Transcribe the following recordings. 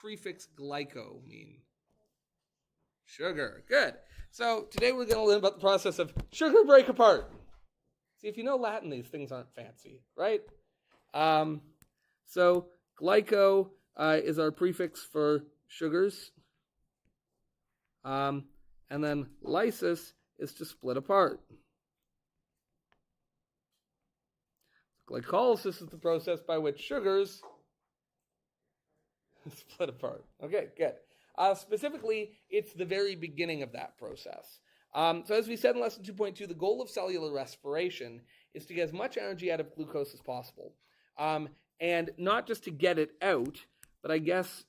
prefix glyco mean? Sugar. Good. So today we're going to learn about the process of sugar break apart. See, if you know Latin, these things aren't fancy, right? So glyco is our prefix for sugars. And then lysis is to split apart. Glycolysis is the process by which sugars split apart. Okay, good. Specifically, it's the very beginning of that process. So as we said in lesson 2.2, the goal of cellular respiration is to get as much energy out of glucose as possible. And not just to get it out, but I guess,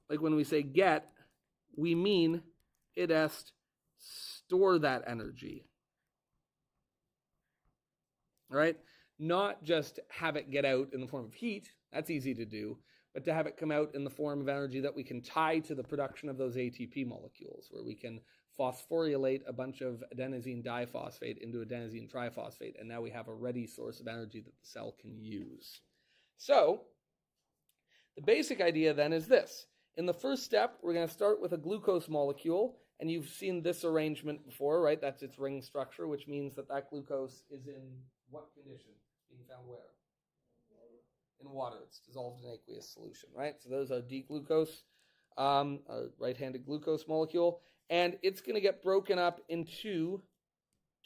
like when we say get, we mean it has to store that energy. All right? Not just have it get out in the form of heat, that's easy to do, but to have it come out in the form of energy that we can tie to the production of those ATP molecules, where we can phosphorylate a bunch of adenosine diphosphate into adenosine triphosphate, and now we have a ready source of energy that the cell can use. So, the basic idea then is this. In the first step, we're going to start with a glucose molecule, and you've seen this arrangement before, right? That's its ring structure, which means that that glucose is in what condition? Being found where? In water. It's dissolved in aqueous solution, right? So those are D-glucose, a right-handed glucose molecule, and it's going to get broken up into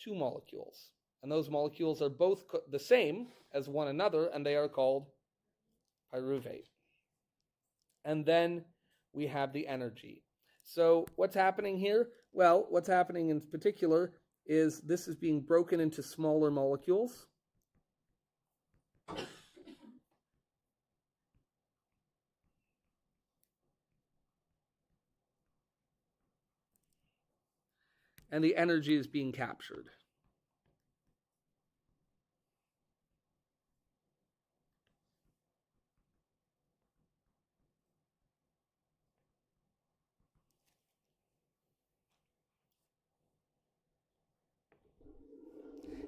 two molecules. And those molecules are both the same as one another, and they are called pyruvate. And then we have the energy. So what's happening here? Well, what's happening in particular is this is being broken into smaller molecules. And the energy is being captured.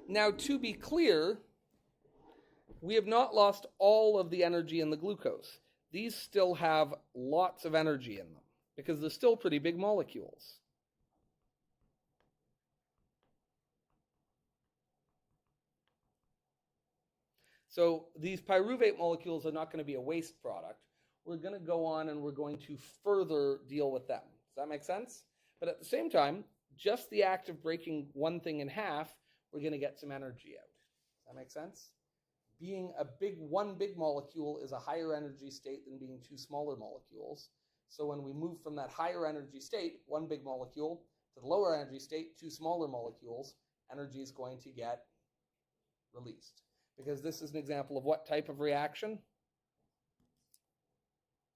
Now, to be clear, we have not lost all of the energy in the glucose. These still have lots of energy in them because they're still pretty big molecules. So these pyruvate molecules are not going to be a waste product. We're going to go on and we're going to further deal with them. Does that make sense? But at the same time, just the act of breaking one thing in half, we're going to get some energy out. Does that make sense? Being one big molecule is a higher energy state than being two smaller molecules. So when we move from that higher energy state, one big molecule, to the lower energy state, two smaller molecules, energy is going to get released. Because this is an example of what type of reaction?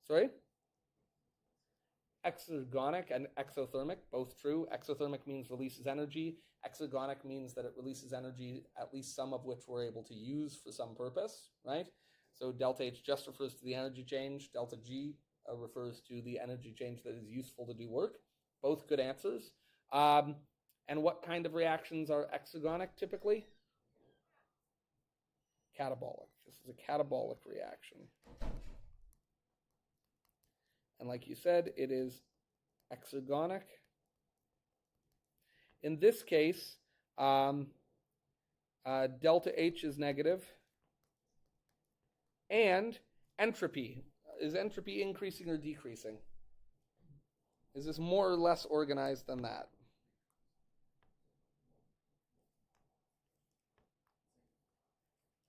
Sorry? Exergonic and exothermic, both true. Exothermic means releases energy. Exergonic means that it releases energy, at least some of which we're able to use for some purpose, right? So delta H just refers to the energy change. Delta G refers to the energy change that is useful to do work. Both good answers. And what kind of reactions are exergonic typically? Catabolic. This is a catabolic reaction. And like you said, it is exergonic. In this case, delta H is negative. And entropy. Is entropy increasing or decreasing? Is this more or less organized than that?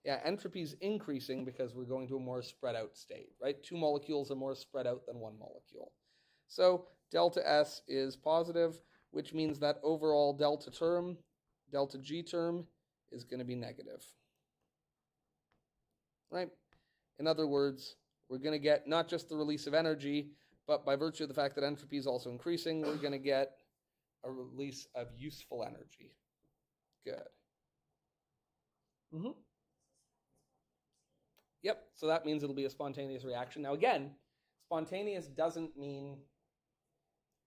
Yeah, entropy is increasing because we're going to a more spread out state, right? Two molecules are more spread out than one molecule. So delta S is positive, which means that overall delta G term, is going to be negative, right? In other words, we're going to get not just the release of energy, but by virtue of the fact that entropy is also increasing, we're going to get a release of useful energy. Good. Mm-hmm. Yep, so that means it'll be a spontaneous reaction. Now again, spontaneous doesn't mean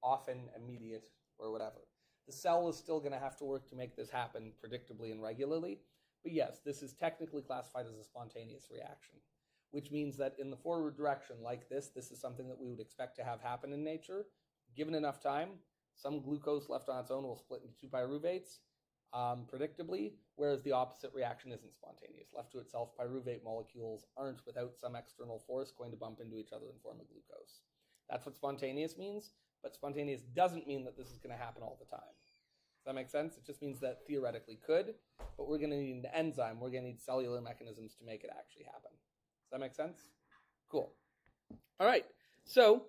often, immediate, or whatever. The cell is still going to have to work to make this happen predictably and regularly. But yes, this is technically classified as a spontaneous reaction. which means that in the forward direction like this is something that we would expect to have happen in nature. Given enough time, some glucose left on its own will split into 2 pyruvates predictably, whereas the opposite reaction isn't spontaneous. Left to itself, pyruvate molecules aren't, without some external force, going to bump into each other and form a glucose. That's what spontaneous means, but spontaneous doesn't mean that this is going to happen all the time. Does that make sense? It just means that theoretically could, but we're going to need an enzyme. We're going to need cellular mechanisms to make it actually happen. Does that make sense? Cool. All right. So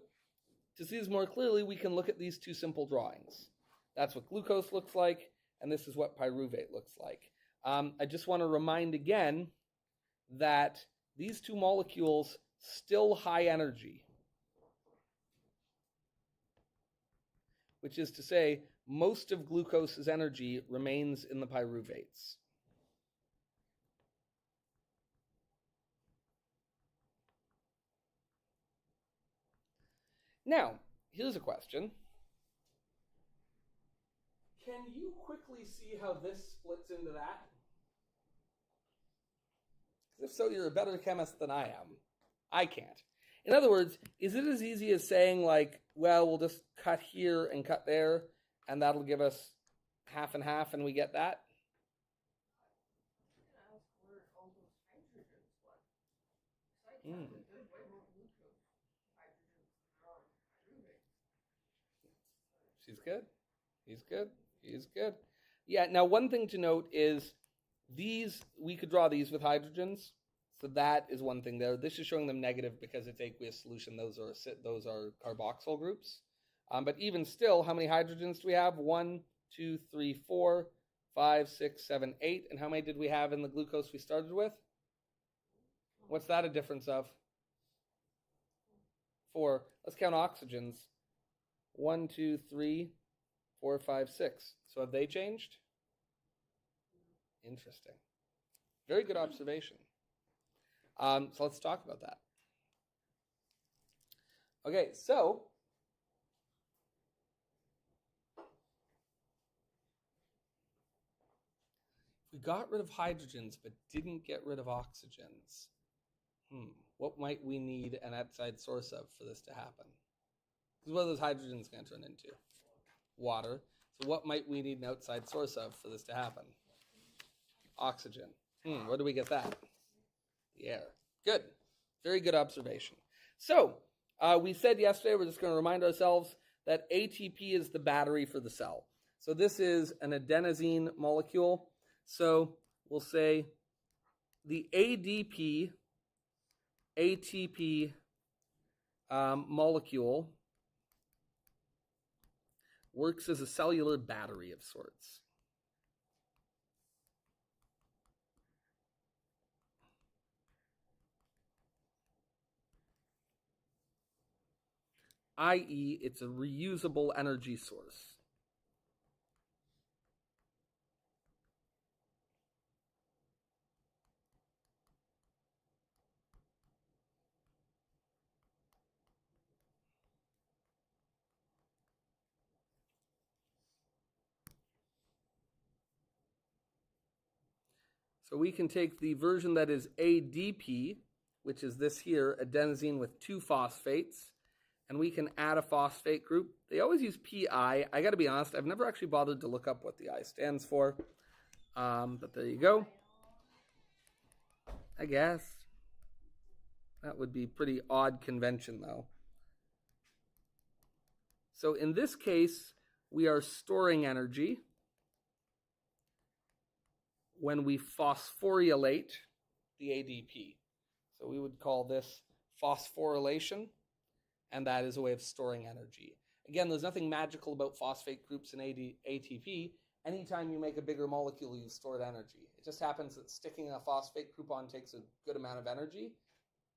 to see this more clearly, we can look at these 2 simple drawings. That's what glucose looks like, and this is what pyruvate looks like. I just want to remind again that these 2 molecules still high energy, which is to say most of glucose's energy remains in the pyruvates. Now, here's a question. Can you quickly see how this splits into that? If so, you're a better chemist than I am. I can't. In other words, is it as easy as saying, like, well, we'll just cut here and cut there, and that'll give us half and half, and we get that? She's good. He's good. He's good. Yeah, now one thing to note is these, we could draw these with hydrogens. So that is one thing there. This is showing them negative because it's aqueous solution. Those are carboxyl groups. But even still, how many hydrogens do we have? 1, 2, 3, 4, 5, 6, 7, 8. And how many did we have in the glucose we started with? What's that a difference of? 4. Let's count oxygens. 1, 2, 3, 4, 5, 6. So have they changed? Interesting. Very good observation. So let's talk about that. Okay, so if we got rid of hydrogens but didn't get rid of oxygens, what might we need an outside source of for this to happen? Because what are those hydrogens going to turn into? Water. So what might we need an outside source of for this to happen? Oxygen. Where do we get that? The air. Good. Very good observation. So we said yesterday, we're just going to remind ourselves that ATP is the battery for the cell. So this is an adenosine molecule. So we'll say the ATP molecule works as a cellular battery of sorts. I.e., it's a reusable energy source. So we can take the version that is ADP, which is this here, adenosine with 2 phosphates, and we can add a phosphate group. They always use PI. I got to be honest, I've never actually bothered to look up what the I stands for. But there you go. I guess. That would be pretty odd convention, though. So in this case, we are storing energy when we phosphorylate the ADP. So we would call this phosphorylation, and that is a way of storing energy. Again, there's nothing magical about phosphate groups in ATP. Anytime you make a bigger molecule, you've stored energy. It just happens that sticking a phosphate group on takes a good amount of energy.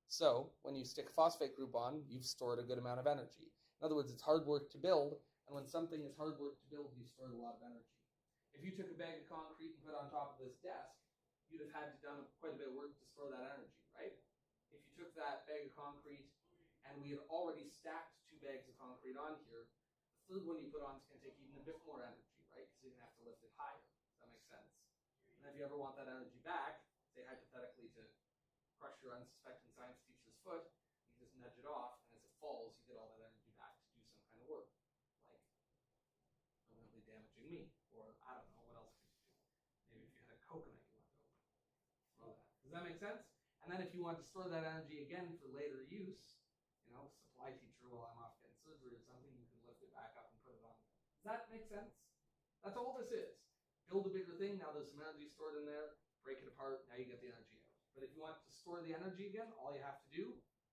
So when you stick a phosphate group on, you've stored a good amount of energy. In other words, it's hard work to build, and when something is hard work to build, you store a lot of energy. If you took a bag of concrete and put it on top of this desk, you'd have had to done quite a bit of work to store that energy, right? If you took that bag of concrete and we had already stacked 2 bags of concrete on here, the third one you put on is going to take even a bit more energy, right? Because you're going to have to lift it higher. Does that make sense? And if you ever want that energy back, say hypothetically to crush your unsuspecting science teacher's foot, you just nudge it off, and as it falls, you get all that energy back to do some kind of work, like permanently damaging me, or I don't know, what else could you do? Maybe if you had a coconut you wanted to throw that. Does that make sense? And then if you want to store that energy again for later use, you know, supply teacher while I'm off getting surgery or something, you can lift it back up and put it on. Does that make sense? That's all this is. Build a bigger thing, now there's some energy stored in there, break it apart, now you get the energy out. But if you want to store the energy again, all you have to do,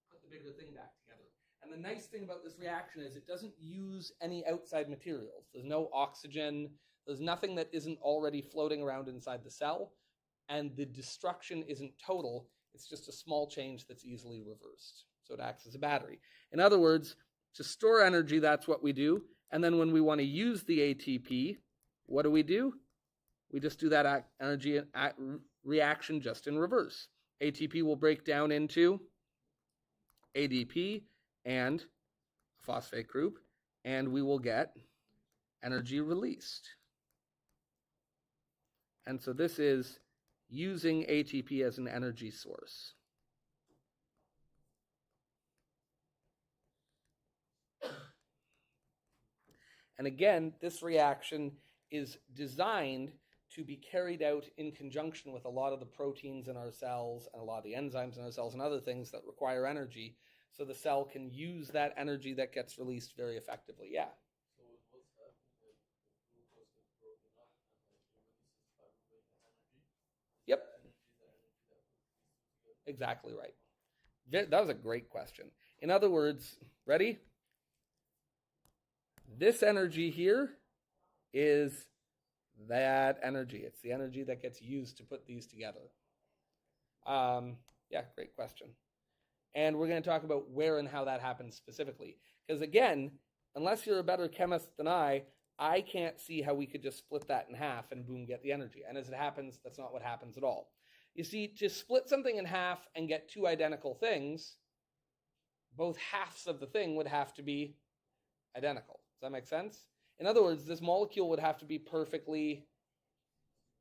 put the bigger thing back together. And the nice thing about this reaction is it doesn't use any outside materials. There's no oxygen, there's nothing that isn't already floating around inside the cell, and the destruction isn't total, it's just a small change that's easily reversed. So it acts as a battery. In other words, to store energy, that's what we do. And then when we want to use the ATP, what do? We just do that energy reaction just in reverse. ATP will break down into ADP and a phosphate group, and we will get energy released. And so this is using ATP as an energy source. And again, this reaction is designed to be carried out in conjunction with a lot of the proteins in our cells and a lot of the enzymes in our cells and other things that require energy, so the cell can use that energy that gets released very effectively. Yeah? So what's happening when the glucose gets broken up and it releases pyruvate energy? Yep. That Exactly right. That was a great question. In other words, ready? This energy here is that energy. It's the energy that gets used to put these together. Yeah, great question. And we're going to talk about where and how that happens specifically. Because again, unless you're a better chemist than I can't see how we could just split that in half and boom, get the energy. And as it happens, that's not what happens at all. You see, to split something in half and get two identical things, both halves of the thing would have to be identical. Does that make sense? In other words, this molecule would have to be perfectly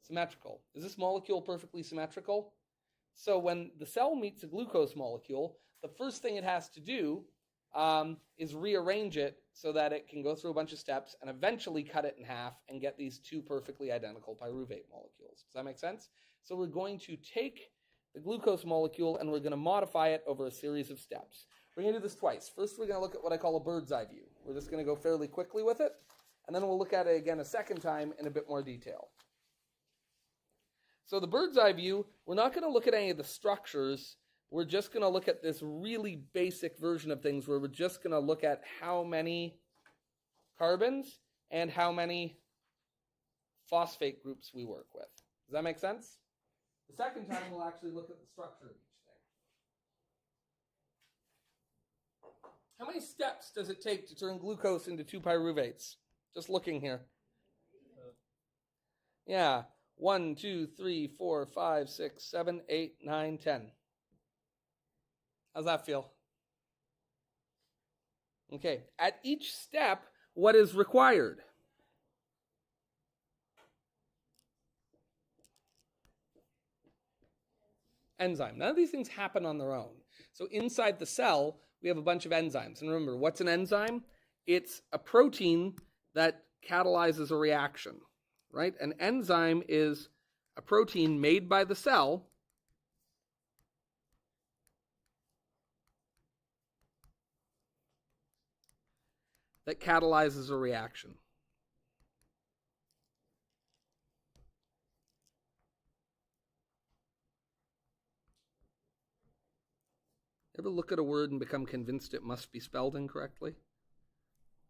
symmetrical. Is this molecule perfectly symmetrical? So when the cell meets a glucose molecule, the first thing it has to do is rearrange it so that it can go through a bunch of steps and eventually cut it in half and get these two perfectly identical pyruvate molecules. Does that make sense? So we're going to take the glucose molecule and we're going to modify it over a series of steps. We're going to do this twice. First, we're going to look at what I call a bird's eye view. We're just going to go fairly quickly with it, and then we'll look at it again a second time in a bit more detail. So the bird's eye view, we're not going to look at any of the structures. We're just going to look at this really basic version of things where we're just going to look at how many carbons and how many phosphate groups we work with. Does that make sense? The second time, we'll actually look at the structure of each thing. How many steps does it take to turn glucose into two pyruvates? Just looking here. Yeah. 1, 2, 3, 4, 5, 6, 7, 8, 9, 10. How's that feel? Okay. At each step, what is required? Enzyme. None of these things happen on their own. So inside the cell, we have a bunch of enzymes. And remember, what's an enzyme? It's a protein that catalyzes a reaction, right? An enzyme is a protein made by the cell that catalyzes a reaction. Ever look at a word and become convinced it must be spelled incorrectly?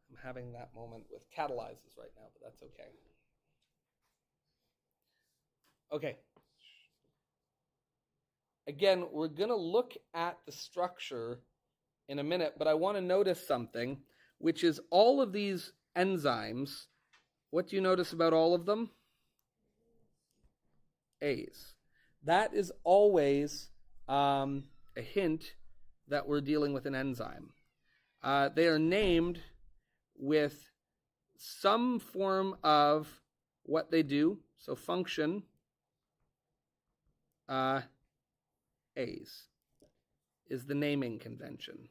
I'm having that moment with catalyzes right now, but that's okay. Okay. Again, we're going to look at the structure in a minute, but I want to notice something, which is all of these enzymes. What do you notice about all of them? A's. That is always a hint that we're dealing with an enzyme. They are named with some form of what they do, so function, is the naming convention.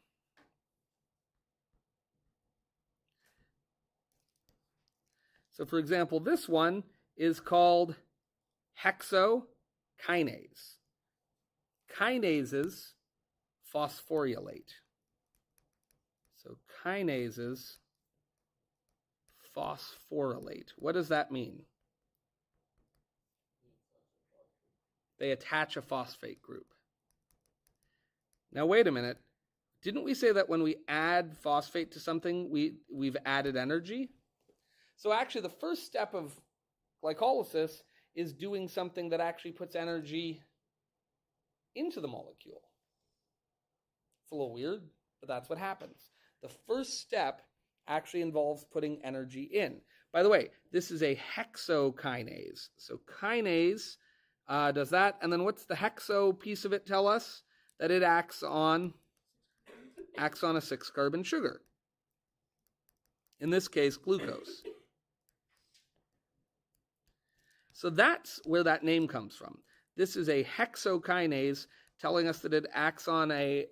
So for example, this one is called hexokinase. Kinases phosphorylate. So kinases phosphorylate. What does that mean? They attach a phosphate group. Now wait a minute. Didn't we say that when we add phosphate to something, we've added energy? So actually the first step of glycolysis is doing something that actually puts energy into the molecule. It's a little weird, but that's what happens. The first step actually involves putting energy in. By the way, this is a hexokinase. So kinase does that. And then what's the hexo piece of it tell us? That it acts on a 6-carbon sugar. In this case, glucose. So that's where that name comes from. This is a hexokinase telling us that it acts on a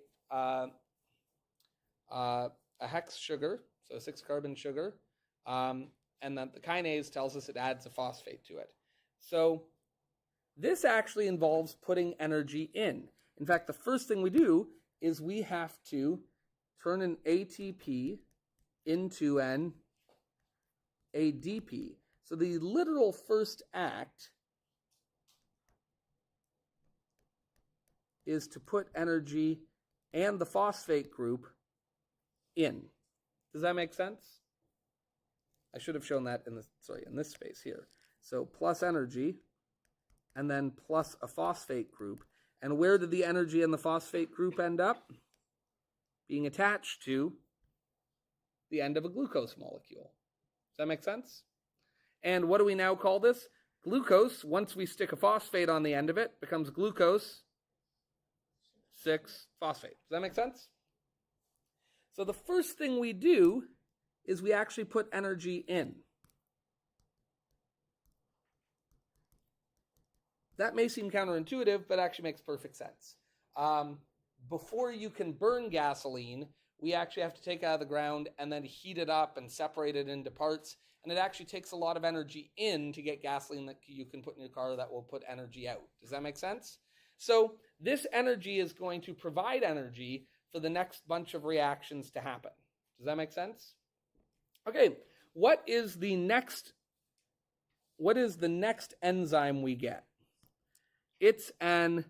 hex sugar, so a 6-carbon sugar, and that the kinase tells us it adds a phosphate to it. So this actually involves putting energy in. In fact, the first thing we do is we have to turn an ATP into an ADP. So the literal first act is to put energy and the phosphate group in. Does that make sense? I should have shown that in this space here. So plus energy, and then plus a phosphate group. And where did the energy and the phosphate group end up? Being attached to the end of a glucose molecule. Does that make sense? And what do we now call this? Glucose, once we stick a phosphate on the end of it, becomes glucose 6-phosphate. Does that make sense? So the first thing we do is we actually put energy in. That may seem counterintuitive, but actually makes perfect sense. Before you can burn gasoline, we actually have to take it out of the ground and then heat it up and separate it into parts. And it actually takes a lot of energy in to get gasoline that you can put in your car that will put energy out. Does that make sense? So this energy is going to provide energy for the next bunch of reactions to happen. Does that make sense? Okay, what is the next enzyme we get? The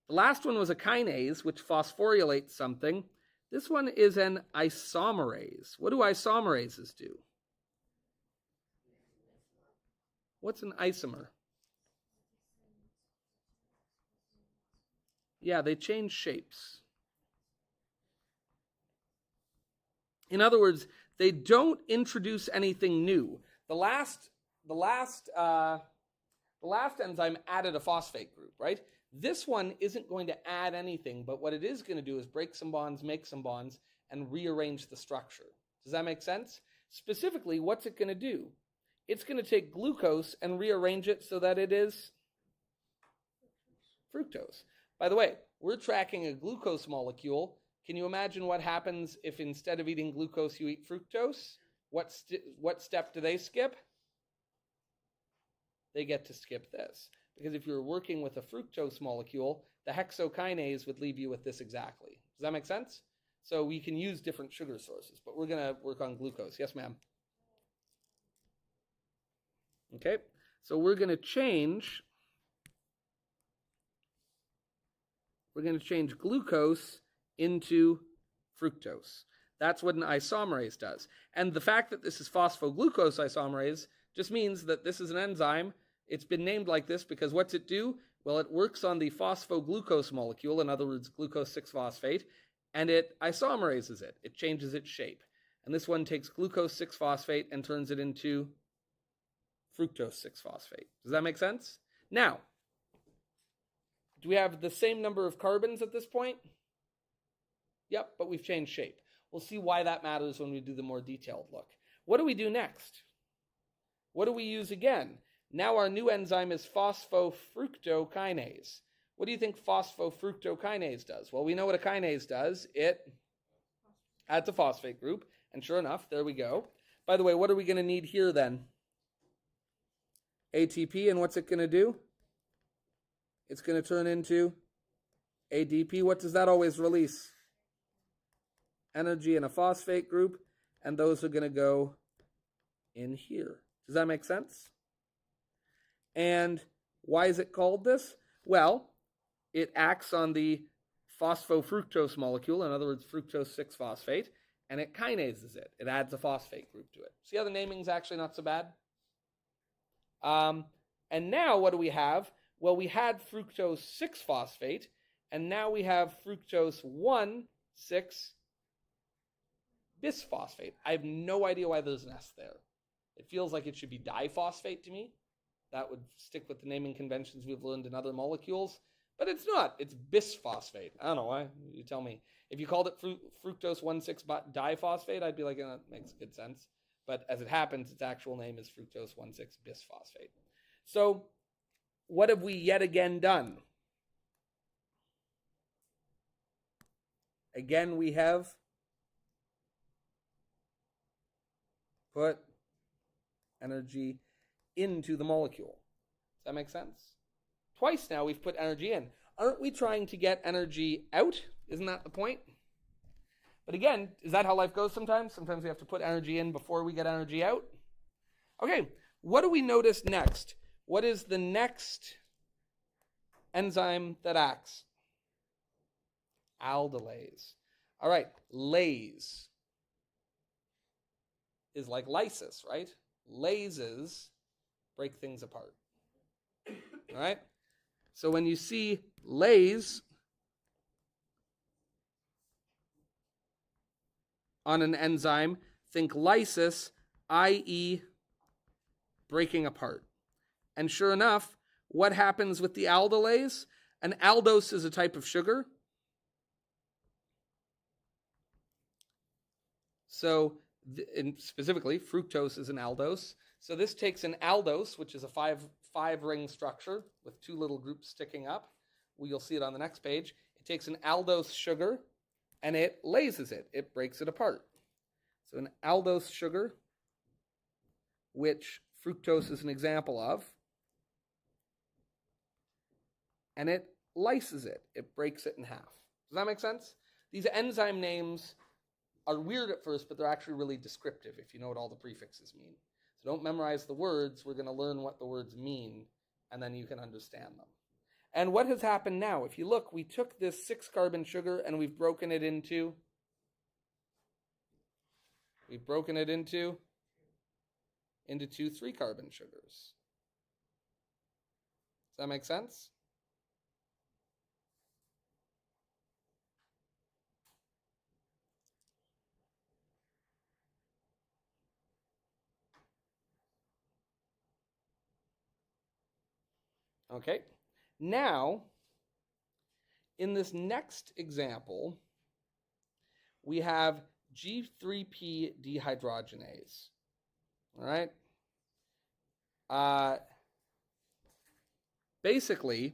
last one was a kinase, which phosphorylates something. This one is an isomerase. What do isomerases do? What's an isomer? Yeah, they change shapes. In other words, they don't introduce anything new. The last enzyme added a phosphate group, right? This one isn't going to add anything, but what it is going to do is break some bonds, make some bonds, and rearrange the structure. Does that make sense? Specifically, what's it going to do? It's going to take glucose and rearrange it so that it is fructose. By the way, we're tracking a glucose molecule. Can you imagine what happens if instead of eating glucose, you eat fructose? What step do they skip? They get to skip this. Because if you're working with a fructose molecule, the hexokinase would leave you with this exactly. Does that make sense? So we can use different sugar sources, but we're going to work on glucose. Yes, ma'am? Okay, so we're going to change glucose into fructose. That's what an isomerase does. And the fact that this is phosphoglucose isomerase just means that this is an enzyme. It's been named like this because what's it do? Well, it works on the phosphoglucose molecule, in other words, glucose 6-phosphate, and it isomerases it. It changes its shape. And this one takes glucose 6-phosphate and turns it into fructose 6-phosphate. Does that make sense? Now, do we have the same number of carbons at this point? Yep, but we've changed shape. We'll see why that matters when we do the more detailed look. What do we do next? What do we use again? Now our new enzyme is phosphofructokinase. What do you think phosphofructokinase does? Well, we know what a kinase does. It adds a phosphate group, and sure enough, there we go. By the way, what are we going to need here then? ATP, and what's it going to do? It's going to turn into ADP. What does that always release? Energy in a phosphate group, and those are going to go in here. Does that make sense? And why is it called this? Well, it acts on the phosphofructose molecule, in other words, fructose 6-phosphate, and it kinases it. It adds a phosphate group to it. See how the naming's actually not so bad? And now what do we have? Well, we had fructose 6-phosphate, and now we have fructose 1,6-bisphosphate. I have no idea why there's an S there. It feels like it should be diphosphate to me. That would stick with the naming conventions we've learned in other molecules. But it's not. It's bisphosphate. I don't know why. You tell me. If you called it fructose 1,6-diphosphate, I'd be like, that makes good sense. But as it happens, its actual name is fructose 1,6-bisphosphate. So what have we yet again done? Again, we have put energy into the molecule. Does that make sense? Twice now we've put energy in. Aren't we trying to get energy out? Isn't that the point? But again, is that how life goes sometimes? Sometimes we have to put energy in before we get energy out. Okay, what do we notice next? What is the next enzyme that acts? Aldolase. All right, lase is like lysis, right? Lases break things apart. All right? So when you see lase on an enzyme, think lysis, i.e. breaking apart. And sure enough, what happens with the aldolase? An aldose is a type of sugar. So, specifically, fructose is an aldose. So this takes an aldose, which is a five-ring structure with two little groups sticking up. Well, you'll see it on the next page. It takes an aldose sugar, and it lases it. It breaks it apart. So an aldose sugar, which fructose is an example of, and it lyses it. It breaks it in half. Does that make sense? These enzyme names are weird at first, but they're actually really descriptive if you know what all the prefixes mean. So don't memorize the words. We're going to learn what the words mean, and then you can understand them. And what has happened now? If you look, we took this 6-carbon sugar and we've broken it into 2 3-carbon sugars. Does that make sense? Okay. Now, in this next example, we have G3P dehydrogenase. All right. Basically,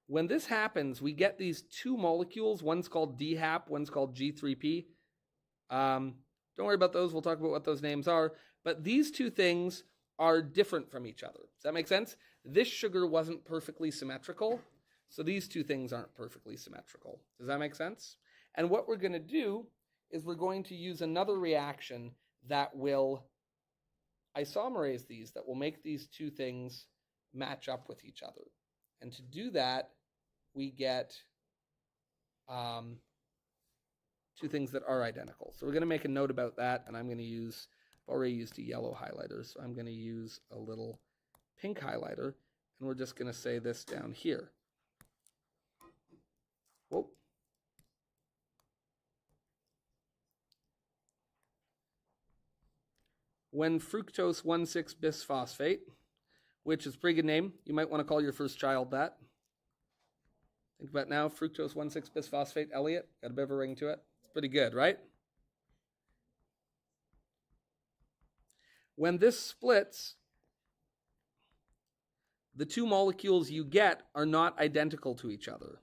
when this happens, we get these two molecules. One's called DHAP, one's called G3P. Don't worry about those. We'll talk about what those names are. But these two things are different from each other. Does that make sense? This sugar wasn't perfectly symmetrical, so these two things aren't perfectly symmetrical. Does that make sense? And what we're going to do is we're going to use another reaction that will isomerase these, that will make these two things match up with each other. And to do that, we get two things that are identical. So we're going to make a note about that, and I'm going to use, I've already used a yellow highlighter, so I'm going to use a little pink highlighter, and we're just going to say this down here. Whoa. When fructose 1,6-bisphosphate, which is a pretty good name, you might want to call your first child that. Think about now, fructose 1,6-bisphosphate, Elliot, got a bit of a ring to it. It's pretty good, right? When this splits, the two molecules you get are not identical to each other.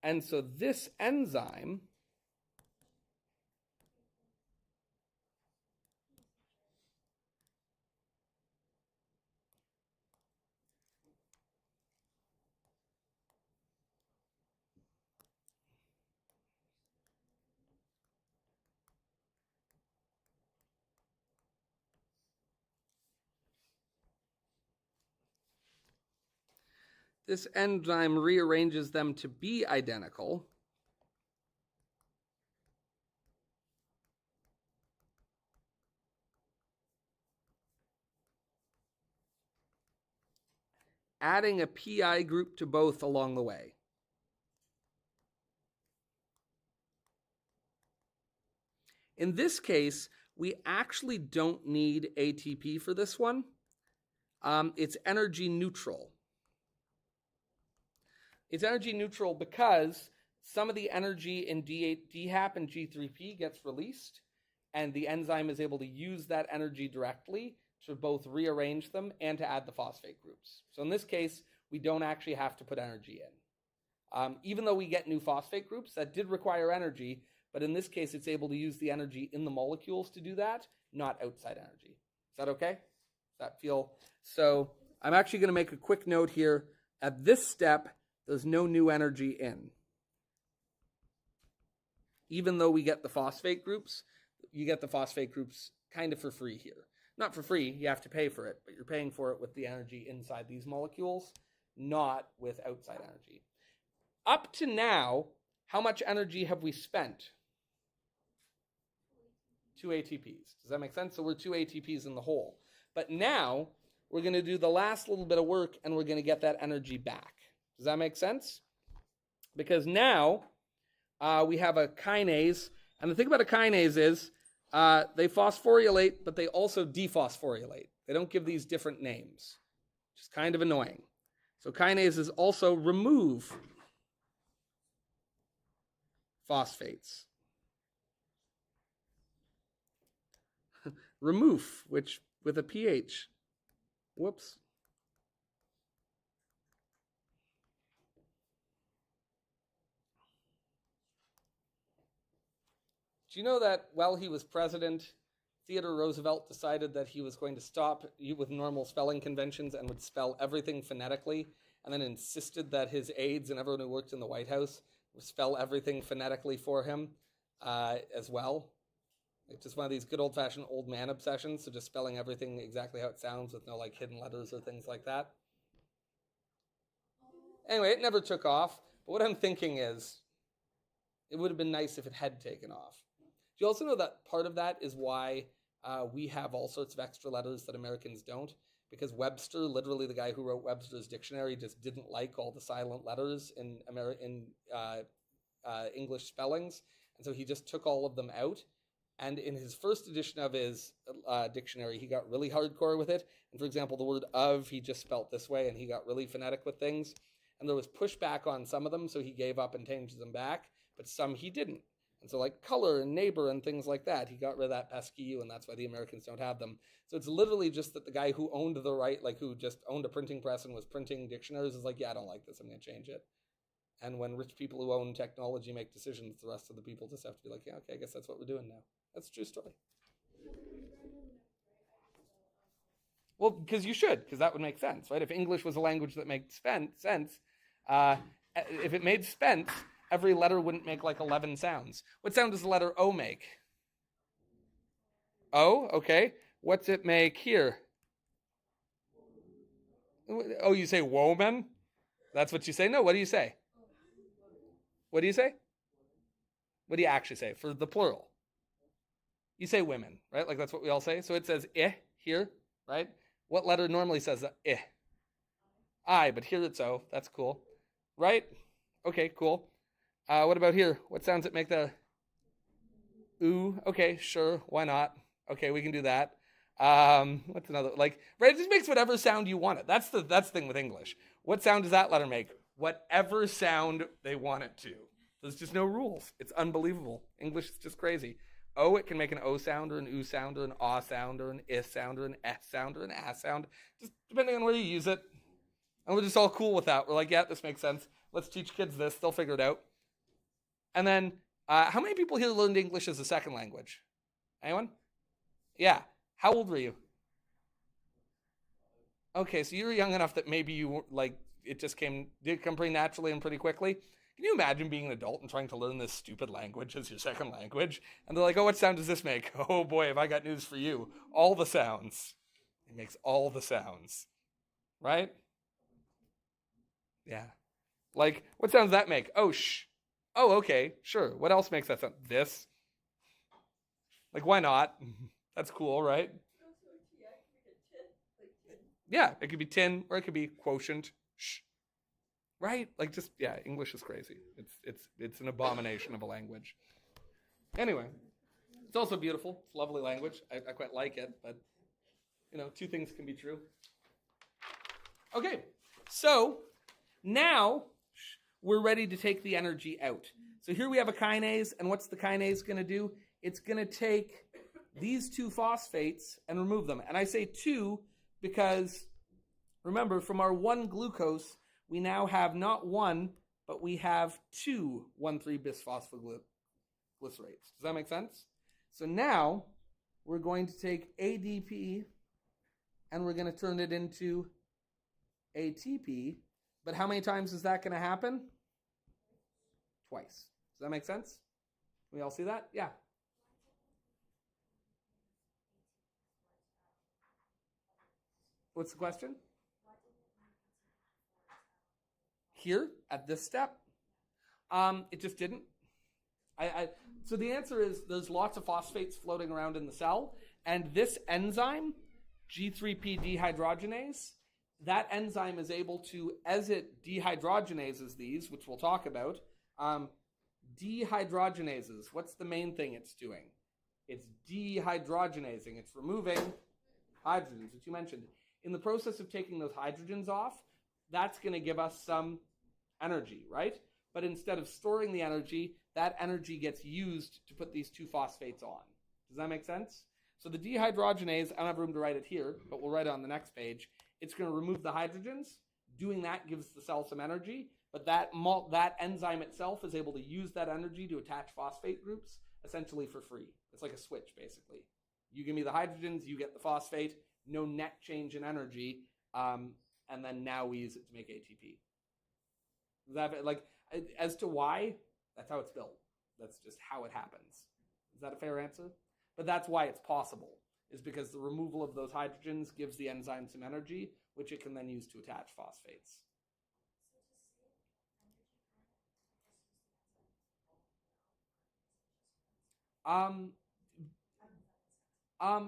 And so this enzyme rearranges them to be identical. Adding a pi group to both along the way. In this case, we actually don't need ATP for this one. It's energy neutral. It's energy neutral because some of the energy in DHAP and G3P gets released, and the enzyme is able to use that energy directly to both rearrange them and to add the phosphate groups. So in this case, we don't actually have to put energy in. Even though we get new phosphate groups, that did require energy, but in this case, it's able to use the energy in the molecules to do that, not outside energy. Is that okay? Does that feel? So I'm actually going to make a quick note here. At this step, there's no new energy in. Even though we get the phosphate groups, you get the phosphate groups kind of for free here. Not for free, you have to pay for it, but you're paying for it with the energy inside these molecules, not with outside energy. Up to now, how much energy have we spent? 2 ATPs. Does that make sense? So we're 2 ATPs in the whole. But now, we're going to do the last little bit of work, and we're going to get that energy back. Does that make sense? Because now, we have a kinase, and the thing about a kinase is, they phosphorylate, but they also dephosphorylate. They don't give these different names, which is kind of annoying. So kinases also remove phosphates. Remove, which with a pH. Whoops. Do you know that while he was president, Theodore Roosevelt decided that he was going to stop with normal spelling conventions and would spell everything phonetically, and then insisted that his aides and everyone who worked in the White House would spell everything phonetically for him as well? It's just one of these good old-fashioned old man obsessions, so just spelling everything exactly how it sounds with no like hidden letters or things like that. Anyway, it never took off, but what I'm thinking is it would have been nice if it had taken off. Do you also know that part of that is why we have all sorts of extra letters that Americans don't? Because Webster, literally the guy who wrote Webster's dictionary, just didn't like all the silent letters in English spellings, and so he just took all of them out. And in his first edition of his dictionary, he got really hardcore with it. And for example, the word of, he just spelt this way, and he got really phonetic with things. And there was pushback on some of them, so he gave up and changed them back, but some he didn't. And so like color and neighbor and things like that, he got rid of that pesky U, and that's why the Americans don't have them. So it's literally just that the guy who owned the right, like who just owned a printing press and was printing dictionaries is like, yeah, I don't like this, I'm going to change it. And when rich people who own technology make decisions, the rest of the people just have to be like, yeah, okay, I guess that's what we're doing now. That's a true story. Well, because you should, because that would make sense, right? If English was a language that made sense, if it made sense, every letter wouldn't make like 11 sounds. What sound does the letter O make? O, okay. What's it make here? Oh, you say woman? That's what you say? No, what do you say? What do you say? What do you actually say for the plural? You say women, right? Like that's what we all say. So it says eh here, right? What letter normally says eh? I, but here it's O. That's cool, right? Okay, cool. What about here? What sounds that make the ooh? Okay, sure, why not? Okay, we can do that. What's another, like, right? It just makes whatever sound you want it. That's the thing with English. What sound does that letter make? Whatever sound they want it to. There's just no rules. It's unbelievable. English is just crazy. O, it can make an O sound or an U sound or an A sound or an I sound or an S sound or an A sound, just depending on where you use it. And we're just all cool with that. We're like, yeah, this makes sense. Let's teach kids this. They'll figure it out. And then, how many people here learned English as a second language? Anyone? Yeah. How old were you? Okay, so you were young enough that maybe you, like, it just did come pretty naturally and pretty quickly. Can you imagine being an adult and trying to learn this stupid language as your second language? And they're like, oh, what sound does this make? Oh boy, have I got news for you. All the sounds. It makes all the sounds. Right? Yeah. Like, what sounds does that make? Oh, shh. Oh, okay, sure. What else makes that sound? This? Like, why not? That's cool, right? Yeah, it could be tin or it could be quotient. Shh. Right? Like, just, yeah, English is crazy. It's an abomination of a language. Anyway, it's also beautiful. It's a lovely language. I quite like it, but, you know, two things can be true. Okay, so now we're ready to take the energy out. So here we have a kinase, and what's the kinase going to do? It's going to take these two phosphates and remove them. And I say two because, remember, from our 1-glucose, we now have not one, but we have two 1,3-bisphosphoglycerates. Does that make sense? So now we're going to take ADP and we're going to turn it into ATP. But how many times is that going to happen? Twice. Does that make sense? Can we all see that? Yeah. What's the question? Here at this step, it just didn't. So the answer is there's lots of phosphates floating around in the cell, and this enzyme, G3P dehydrogenase, that enzyme is able to, as it dehydrogenases these, which we'll talk about, dehydrogenases, what's the main thing it's doing? It's dehydrogenasing. It's removing hydrogens, which you mentioned. In the process of taking those hydrogens off, that's going to give us some energy, right? But instead of storing the energy, that energy gets used to put these two phosphates on. Does that make sense? So the dehydrogenase, I don't have room to write it here, but we'll write it on the next page. It's going to remove the hydrogens. Doing that gives the cell some energy, but that enzyme itself is able to use that energy to attach phosphate groups essentially for free. It's like a switch, basically. You give me the hydrogens, you get the phosphate, no net change in energy, and then now we use it to make ATP. Is that, like, as to why, that's how it's built. That's just how it happens. Is that a fair answer? But that's why it's possible, is because the removal of those hydrogens gives the enzyme some energy, which it can then use to attach phosphates.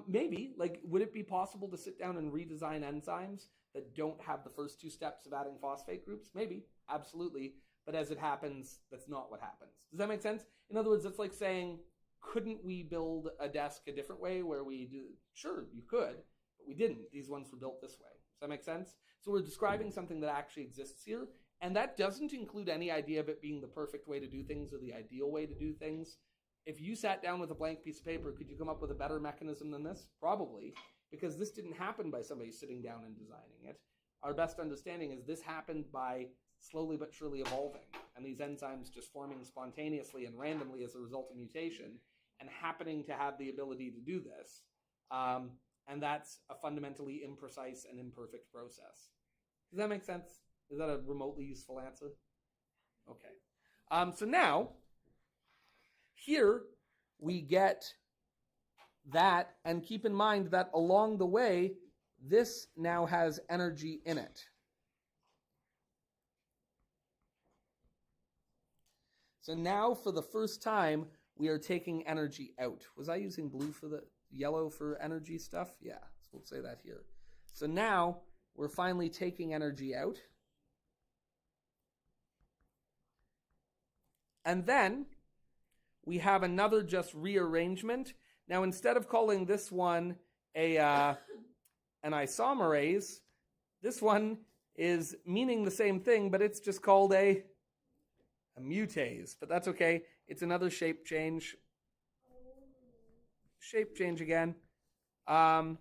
Maybe. Like, would it be possible to sit down and redesign enzymes that don't have the first two steps of adding phosphate groups? Maybe. Absolutely. But as it happens, that's not what happens. Does that make sense? In other words, it's like saying, couldn't we build a desk a different way where we do? Sure, you could, but we didn't. These ones were built this way. Does that make sense? So we're describing something that actually exists here, and that doesn't include any idea of it being the perfect way to do things or the ideal way to do things. If you sat down with a blank piece of paper, could you come up with a better mechanism than this? Probably, because this didn't happen by somebody sitting down and designing it. Our best understanding is this happened by slowly but surely evolving, and these enzymes just forming spontaneously and randomly as a result of mutation, and happening to have the ability to do this. And that's a fundamentally imprecise and imperfect process. Does that make sense? Is that a remotely useful answer? Okay. So now, here we get that, and keep in mind that along the way, this now has energy in it. So now, for the first time, we are taking energy out. Was I using blue for the yellow for energy stuff? Yeah, so we'll say that here. So now, we're finally taking energy out. And then, we have another just rearrangement. Now, instead of calling this one an isomerase. This one is meaning the same thing, but it's just called a mutase. But that's okay. It's another shape change. Shape change again. So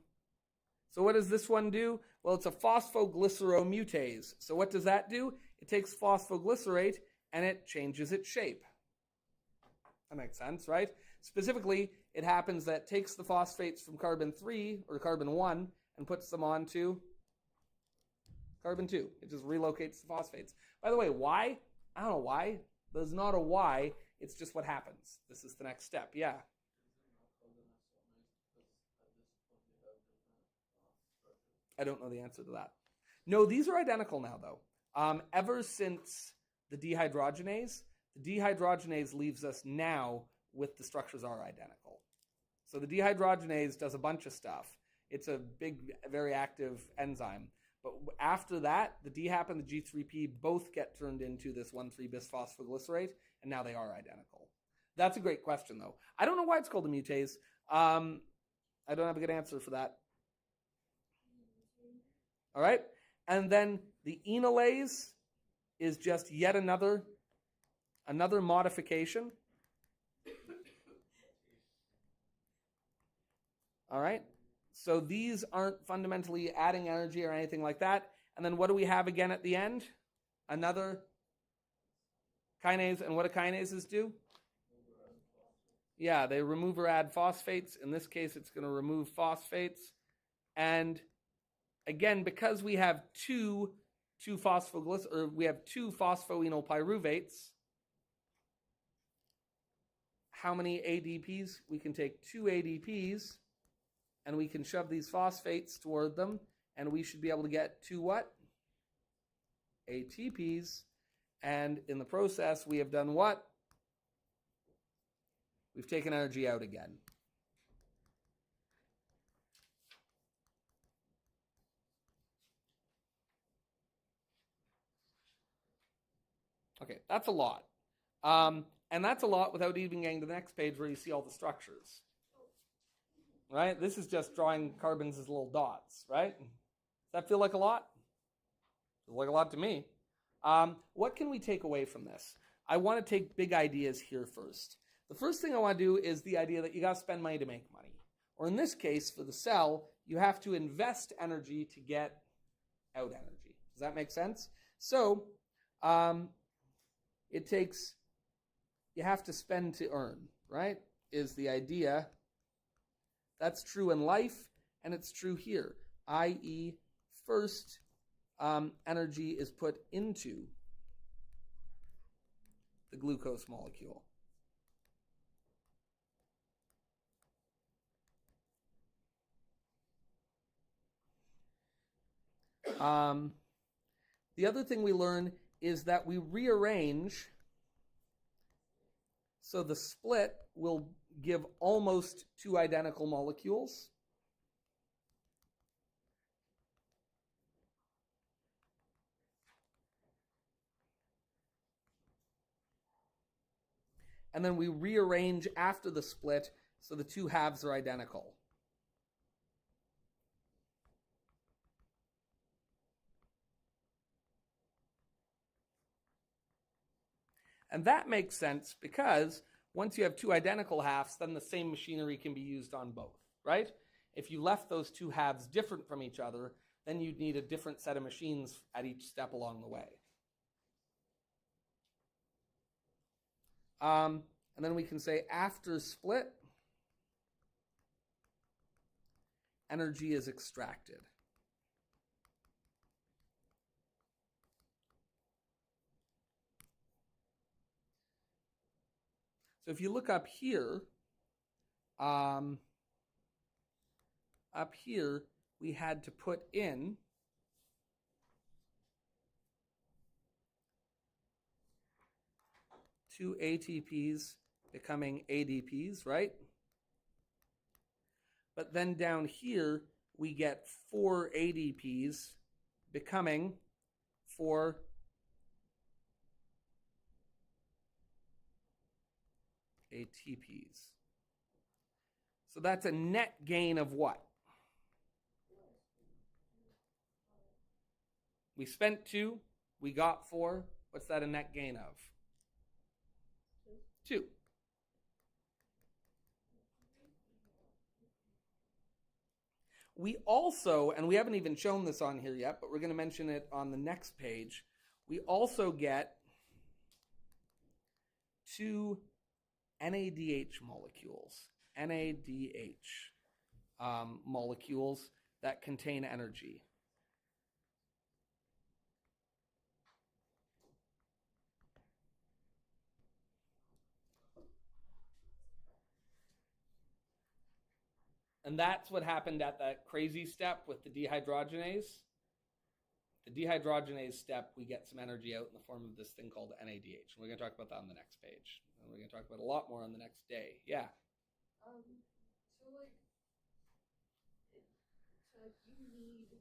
what does this one do? Well, it's a phosphoglyceromutase. So what does that do? It takes phosphoglycerate and it changes its shape. That makes sense, right? Specifically, it happens that it takes the phosphates from carbon 3 or carbon 1 and puts them onto carbon 2. It just relocates the phosphates. By the way, why? I don't know why. There's not a why. It's just what happens. This is the next step. Yeah. I don't know the answer to that. No, these are identical now, though. Ever since the dehydrogenase leaves us now with the structures are identical. So the dehydrogenase does a bunch of stuff. It's a big, very active enzyme. But after that, the DHAP and the G3P both get turned into this 1,3-bisphosphoglycerate, and now they are identical. That's a great question, though. I don't know why it's called a mutase. I don't have a good answer for that. All right? And then the enolase is just yet another modification. All right? So these aren't fundamentally adding energy or anything like that. And then what do we have again at the end? Another kinase. And what do kinases do? Yeah, they remove or add phosphates. In this case, it's going to remove phosphates. And again, because we have two phosphoenol pyruvates, how many ADPs? We can take 2 ADPs and we can shove these phosphates toward them, and we should be able to get 2 what? ATPs. And in the process, we have done what? We've taken energy out again. Okay, that's a lot. And that's a lot without even getting to the next page where you see all the structures. Right? This is just drawing carbons as little dots, right? Does that feel like a lot? Feels like a lot to me. What can we take away from this? I want to take big ideas here first. The first thing I want to do is the idea that you got to spend money to make money. Or in this case, for the cell, you have to invest energy to get out energy. Does that make sense? So, you have to spend to earn, right? Is the idea. That's true in life, and it's true here. I.e., first, energy is put into the glucose molecule. The other thing we learn is that we rearrange, so the split will give almost 2 identical molecules. And then we rearrange after the split so the 2 halves are identical. And that makes sense because once you have 2 identical halves, then the same machinery can be used on both, right? If you left those 2 halves different from each other, then you'd need a different set of machines at each step along the way. And then we can say after split, energy is extracted. So if you look up here we had to put in two ATPs becoming ADPs, right? But then down here, we get 4 ADPs becoming 4 ATPs. So that's a net gain of what? We spent 2, we got 4. What's that a net gain of? 2. We also, and we haven't even shown this on here yet, but we're going to mention it on the next page, we also get 2 NADH molecules. NADH molecules that contain energy. And that's what happened at that crazy step with the dehydrogenase. The dehydrogenase step, we get some energy out in the form of this thing called NADH. And we're going to talk about that on the next page. And we're going to talk about a lot more on the next day. Yeah. So like, you need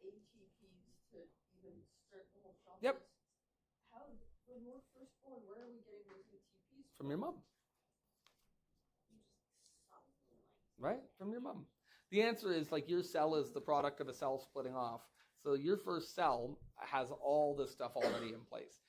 ATPs to even start the whole process. Yep. How, when we're first born, where are we getting those ATPs From your mom. Something like Right? From your mom. The answer is like your cell is the product of a cell splitting off. So your first cell has all this stuff already in place.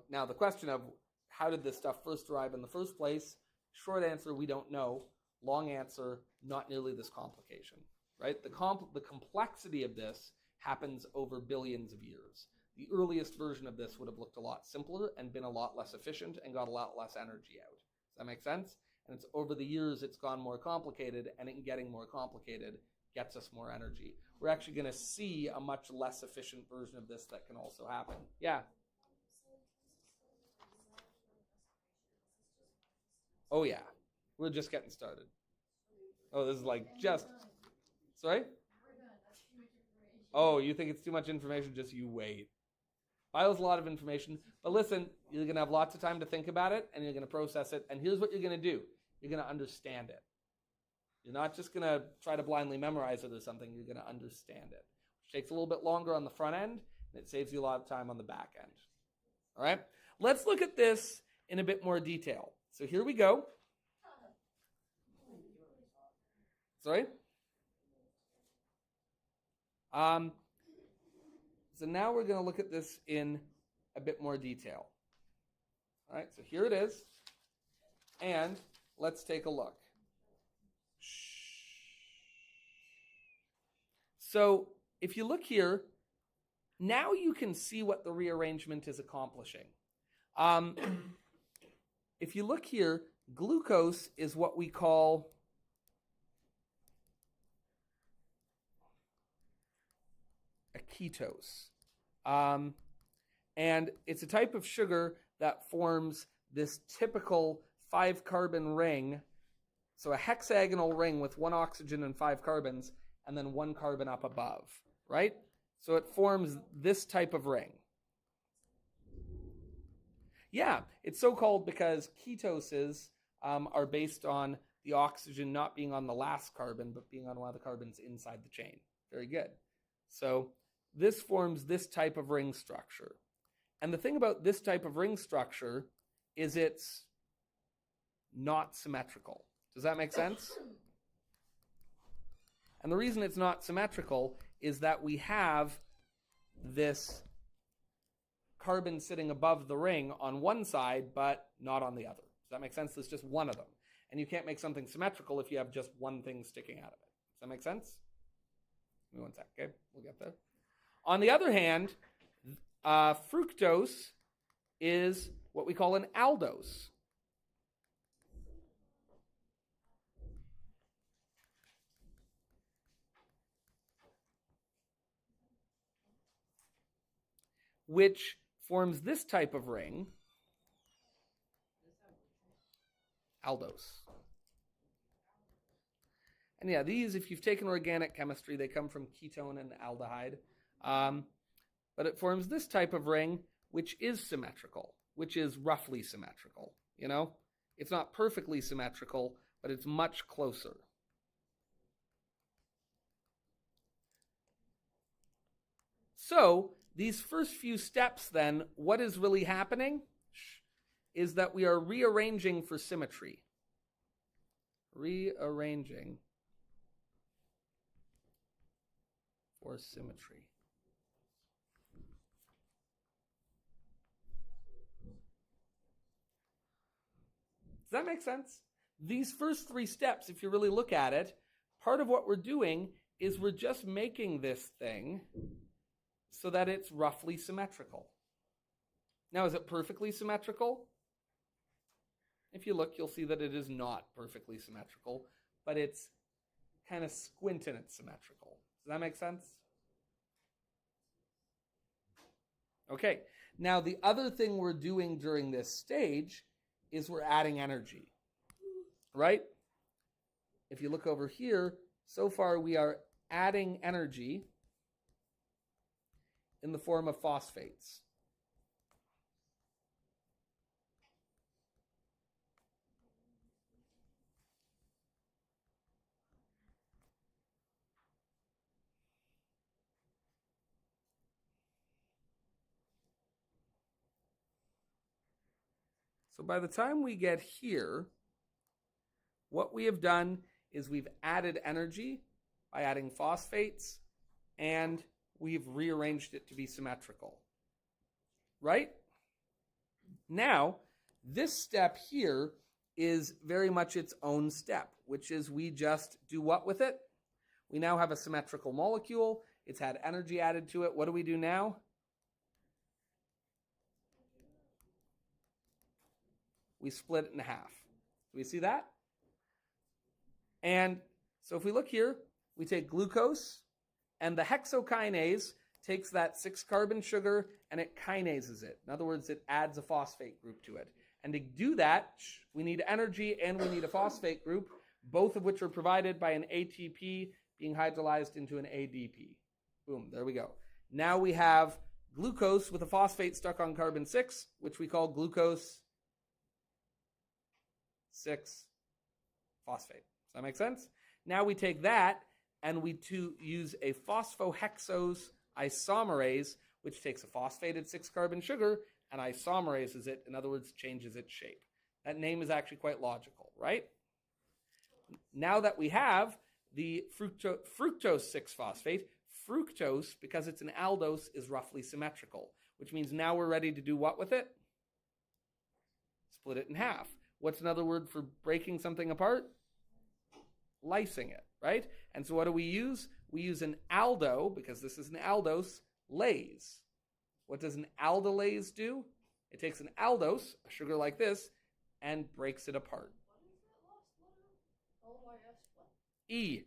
Now the question of how did this stuff first arrive in the first place? Short answer, we don't know. Long answer, not nearly this complication. Right? The complexity of this happens over billions of years. The earliest version of this would have looked a lot simpler and been a lot less efficient and got a lot less energy out. Does that make sense? And it's over the years it's gone more complicated, and in getting more complicated gets us more energy. We're actually going to see a much less efficient version of this that can also happen. Yeah. Oh yeah. We're just getting started. Oh, this is like just... Sorry? Oh, you think it's too much information? Just you wait. Bio's a lot of information. But listen, you're going to have lots of time to think about it, and you're going to process it. And here's what you're going to do. You're going to understand it. You're not just going to try to blindly memorize it or something. You're going to understand it. Which takes a little bit longer on the front end, and it saves you a lot of time on the back end. All right? Let's look at this in a bit more detail. So here we go. Sorry? So now we're going to look at this in a bit more detail. All right, so here it is. And let's take a look. So if you look here, now you can see what the rearrangement is accomplishing. If you look here, glucose is what we call a ketose. And it's a type of sugar that forms this typical 5-carbon ring. So a hexagonal ring with 1 oxygen and 5 carbons, and then 1 carbon up above, right? So it forms this type of ring. Yeah, it's so called because ketoses are based on the oxygen not being on the last carbon, but being on one of the carbons inside the chain. Very good. So this forms this type of ring structure. And the thing about this type of ring structure is it's not symmetrical. Does that make sense? And the reason it's not symmetrical is that we have this carbon sitting above the ring on one side, but not on the other. Does that make sense? There's just one of them. And you can't make something symmetrical if you have just one thing sticking out of it. Does that make sense? Give me one sec, okay? We'll get there. On the other hand, fructose is what we call an aldose. Which forms this type of ring, aldose. And yeah, these, if you've taken organic chemistry, they come from ketone and aldehyde. But it forms this type of ring, which is symmetrical, which is roughly symmetrical, you know? It's not perfectly symmetrical, but it's much closer. So, these first few steps then, what is really happening is that we are rearranging for symmetry. Rearranging for symmetry. Does that make sense? These first three steps, if you really look at it, part of what we're doing is we're just making this thing so that it's roughly symmetrical. Now, is it perfectly symmetrical? If you look, you'll see that it is not perfectly symmetrical, but it's kind of squinting it's symmetrical. Does that make sense? Okay, now the other thing we're doing during this stage is we're adding energy, right? If you look over here, so far we are adding energy in the form of phosphates. So by the time we get here, what we have done is we've added energy by adding phosphates, and we've rearranged it to be symmetrical. Right? Now, this step here is very much its own step, which is we just do what with it? We now have a symmetrical molecule. It's had energy added to it. What do we do now? We split it in half. Do we see that? And so if we look here, we take glucose, and the hexokinase takes that 6-carbon sugar and it kinases it. In other words, it adds a phosphate group to it. And to do that, we need energy and we need a phosphate group, both of which are provided by an ATP being hydrolyzed into an ADP. Boom, there we go. Now we have glucose with a phosphate stuck on carbon 6, which we call glucose 6-phosphate. Does that make sense? Now we take that and we use a phosphohexose isomerase, which takes a phosphated 6-carbon sugar and isomerases it, in other words, changes its shape. That name is actually quite logical, right? Now that we have the fructose 6-phosphate, fructose, because it's an aldose, is roughly symmetrical, which means now we're ready to do what with it? Split it in half. What's another word for breaking something apart? Lysing it, right? And so what do we use? We use an aldo, because this is an aldose, lase. What does an aldolase do? It takes an aldose, a sugar like this, and breaks it apart. What is that last letter? O-Y-S, what? E.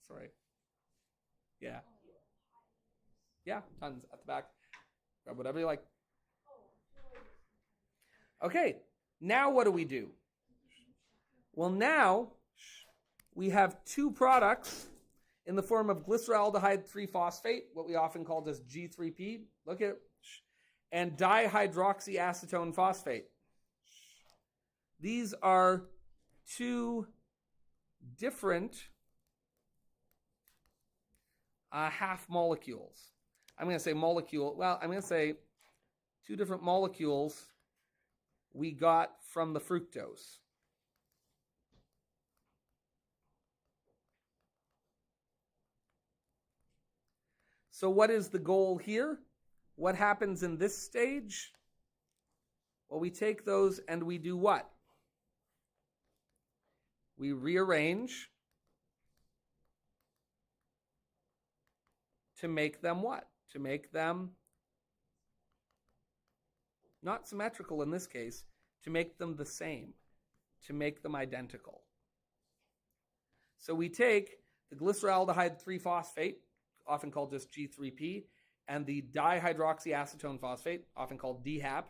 Sorry. Yeah. Yeah, tons at the back. Grab whatever you like. Okay, now what do we do? Well, now we have two products in the form of glyceraldehyde 3-phosphate, what we often call just G3P, look at, and dihydroxyacetone phosphate. These are two different half molecules. I'm going to say molecule, well, I'm going to say two different molecules we got from the fructose. So what is the goal here? What happens in this stage? Well, we take those and we do what? We rearrange to make them what? To make them not symmetrical in this case, to make them the same, to make them identical. So we take the glyceraldehyde 3-phosphate, often called just G3P, and the dihydroxyacetone phosphate, often called DHAP,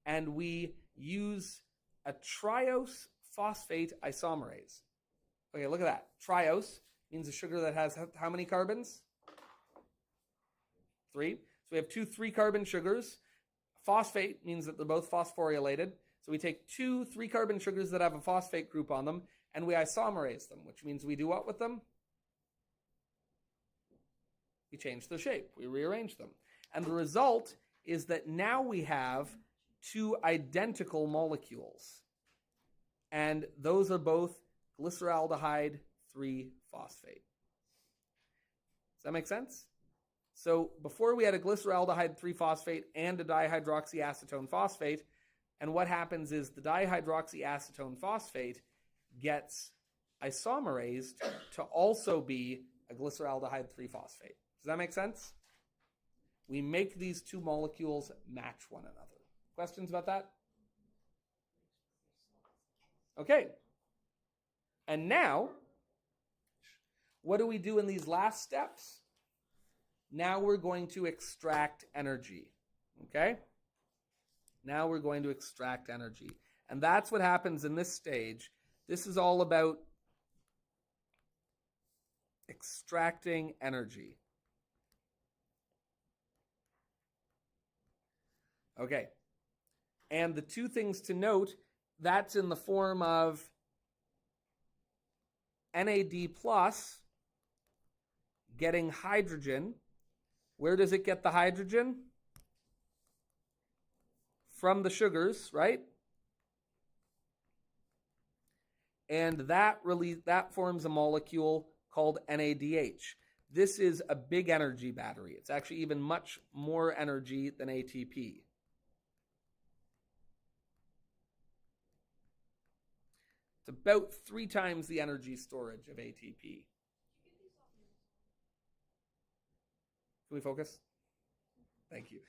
and we use a triose phosphate isomerase. Okay, look at that. Triose means a sugar that has how many carbons? 3. So we have two 3-carbon sugars. Phosphate means that they're both phosphorylated. So we take two 3-carbon sugars that have a phosphate group on them, and we isomerase them, which means we do what with them? We change their shape. We rearrange them. And the result is that now we have two identical molecules. And those are both glyceraldehyde 3-phosphate. Does that make sense? So before we had a glyceraldehyde 3-phosphate and a dihydroxyacetone phosphate, And what happens is the dihydroxyacetone phosphate gets isomerized to also be a glyceraldehyde 3-phosphate. Does that make sense? We make these two molecules match one another. Questions about that? Okay. And now, what do we do in these last steps? Now we're going to extract energy. Okay? Now we're going to extract energy. And that's what happens in this stage. This is all about extracting energy. Okay. And the two things to note, that's in the form of NAD plus getting hydrogen. Where does it get the hydrogen? From the sugars, right? And that forms a molecule called NADH. This is a big energy battery. It's actually even much more energy than ATP. It's about 3 times the energy storage of ATP. Can we focus? Thank you.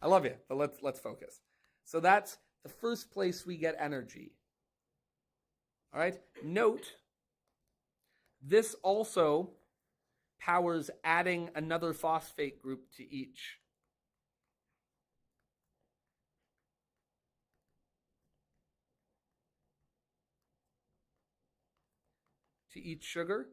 I love you, but let's focus. So that's the first place we get energy. All right? Note, this also powers adding another phosphate group to each. To each sugar.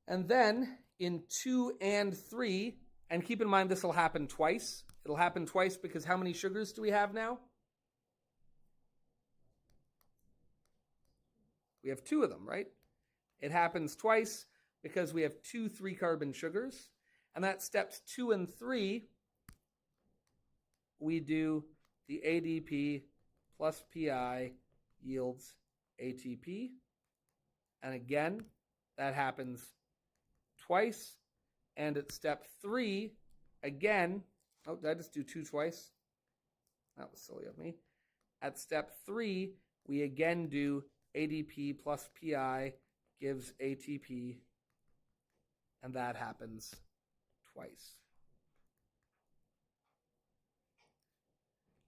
And then in 2 and 3, and keep in mind this will happen twice. It'll happen twice because how many sugars do we have now? We have 2 of them, right? It happens twice because we have 2 3-carbon sugars. And that steps 2 and 3, we do the ADP plus PI yields ATP. And again, that happens twice. And at step 3, again, oh, did I just do 2 twice? That was silly of me. At step 3, we again do ADP plus PI gives ATP, and that happens twice.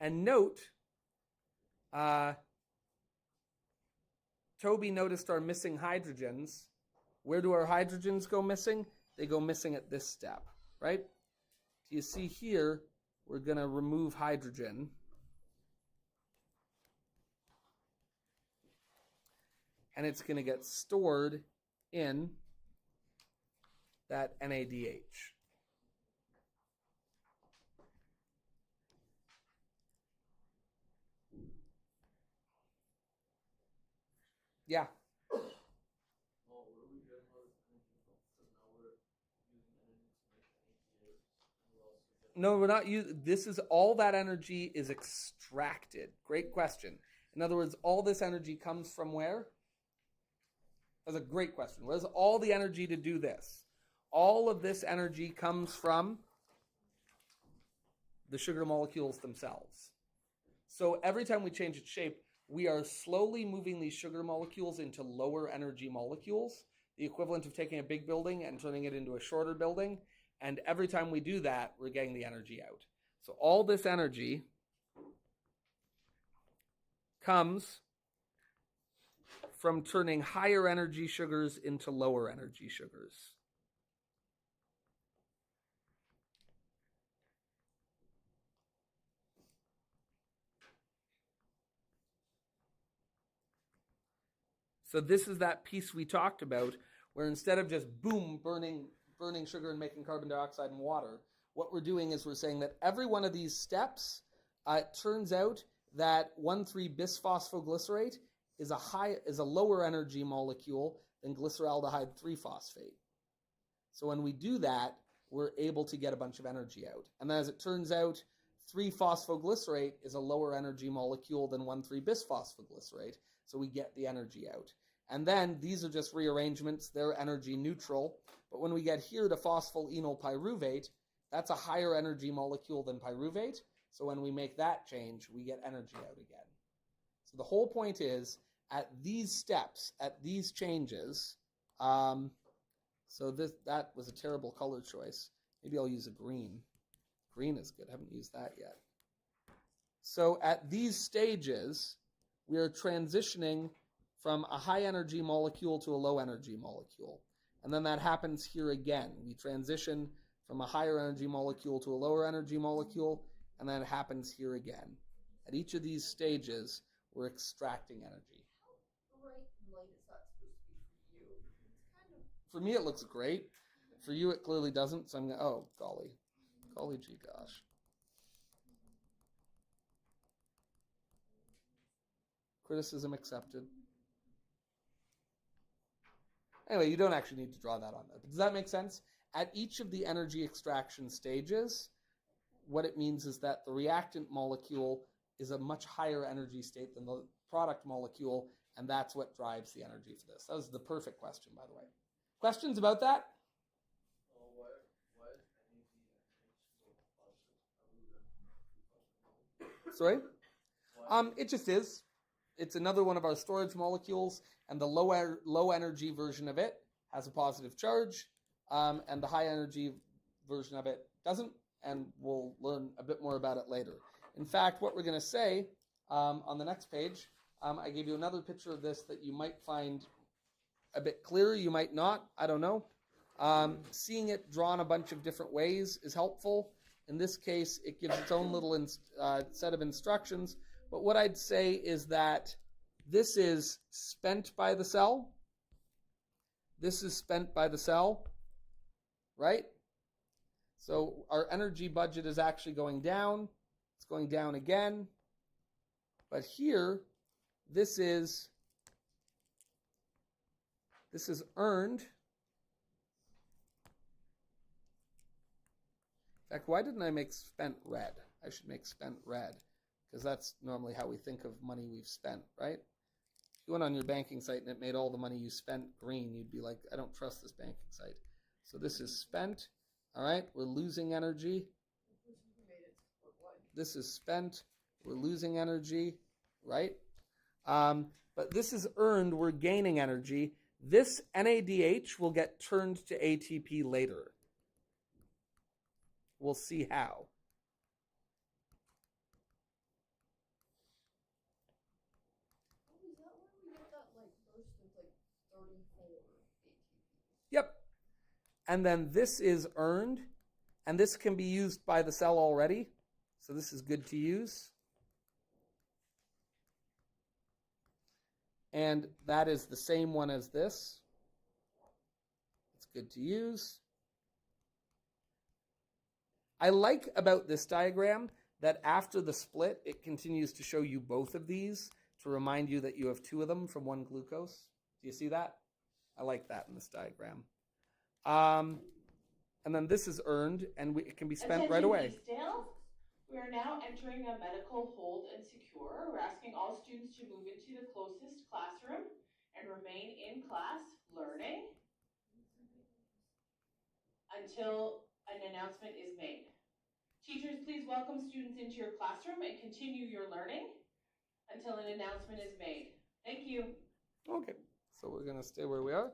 And note, Toby noticed our missing hydrogens. Where do our hydrogens go missing? They go missing at this step, right? So you see here, we're going to remove hydrogen. And it's going to get stored in that NADH. Yeah. Well, where are we getting all this energy from? Because now we're using energy to make ATP, and we're also getting... No, we're not using. This is all that energy is extracted. Great question. In other words, all this energy comes from where? That's a great question. Where's all the energy to do this? All of this energy comes from the sugar molecules themselves. So every time we change its shape, we are slowly moving these sugar molecules into lower energy molecules, the equivalent of taking a big building and turning it into a shorter building. And every time we do that, we're getting the energy out. So all this energy comes from turning higher energy sugars into lower energy sugars. So this is that piece we talked about where instead of just boom, burning sugar and making carbon dioxide and water, what we're doing is we're saying that every one of these steps, it turns out that 1,3-bisphosphoglycerate is a lower energy molecule than glyceraldehyde 3-phosphate. So when we do that, we're able to get a bunch of energy out. And then as it turns out, 3-phosphoglycerate is a lower energy molecule than 1,3-bisphosphoglycerate, so we get the energy out. And then these are just rearrangements, they're energy neutral. But when we get here to phosphoenol pyruvate, That's a higher energy molecule than pyruvate. So when we make that change, we get energy out again. So the whole point is, at these steps, at these changes, so that was a terrible color choice. Maybe I'll use a green. Green is good. I haven't used that yet. So at these stages, we are transitioning from a high energy molecule to a low energy molecule. And then that happens here again. We transition from a higher energy molecule to a lower energy molecule, and then it happens here again. At each of these stages, we're extracting energy. How bright and light is that supposed to be for you? It's kind of... For me, it looks great. For you, it clearly doesn't. So I'm going to, oh, golly. Golly gee gosh. Criticism accepted. Anyway, you don't actually need to draw that on there. But does that make sense? At each of the energy extraction stages, what it means is that the reactant molecule is a much higher energy state than the product molecule, and that's what drives the energy for this. That was the perfect question, by the way. Questions about that? Why is NAD Sorry? It just is. It's another one of our storage molecules, and the low energy version of it has a positive charge, and the high energy version of it doesn't, and we'll learn a bit more about it later. In fact, what we're going to say on the next page, I gave you another picture of this that you might find a bit clearer, you might not, I don't know. Seeing it drawn a bunch of different ways is helpful. In this case, it gives its own little set of instructions. But what I'd say is that this is spent by the cell. This is spent by the cell, right? So our energy budget is actually going down. It's going down again. But here, this is earned. In fact, why didn't I make spent red? I should make spent red, because that's normally how we think of money we've spent, right? If you went on your banking site and it made all the money you spent green, you'd be like, I don't trust this banking site. So this is spent, all right? We're losing energy. This is spent. We're losing energy, right? But this is earned. We're gaining energy. This NADH will get turned to ATP later. We'll see how. Is that where we get that like burst of like 34 ATP? Yep. And then this is earned, and this can be used by the cell already. So this is good to use. And that is the same one as this. It's good to use. I like about this diagram that after the split, it continues to show you both of these to remind you that you have two of them from one glucose. Do you see that? I like that in this diagram. And then this is earned, and it can be spent right away. Dale. We are now entering a medical hold and secure. We're asking all students to move into the closest classroom and remain in class learning until an announcement is made. Teachers, please welcome students into your classroom and continue your learning until an announcement is made. Thank you. Okay, so we're going to stay where we are.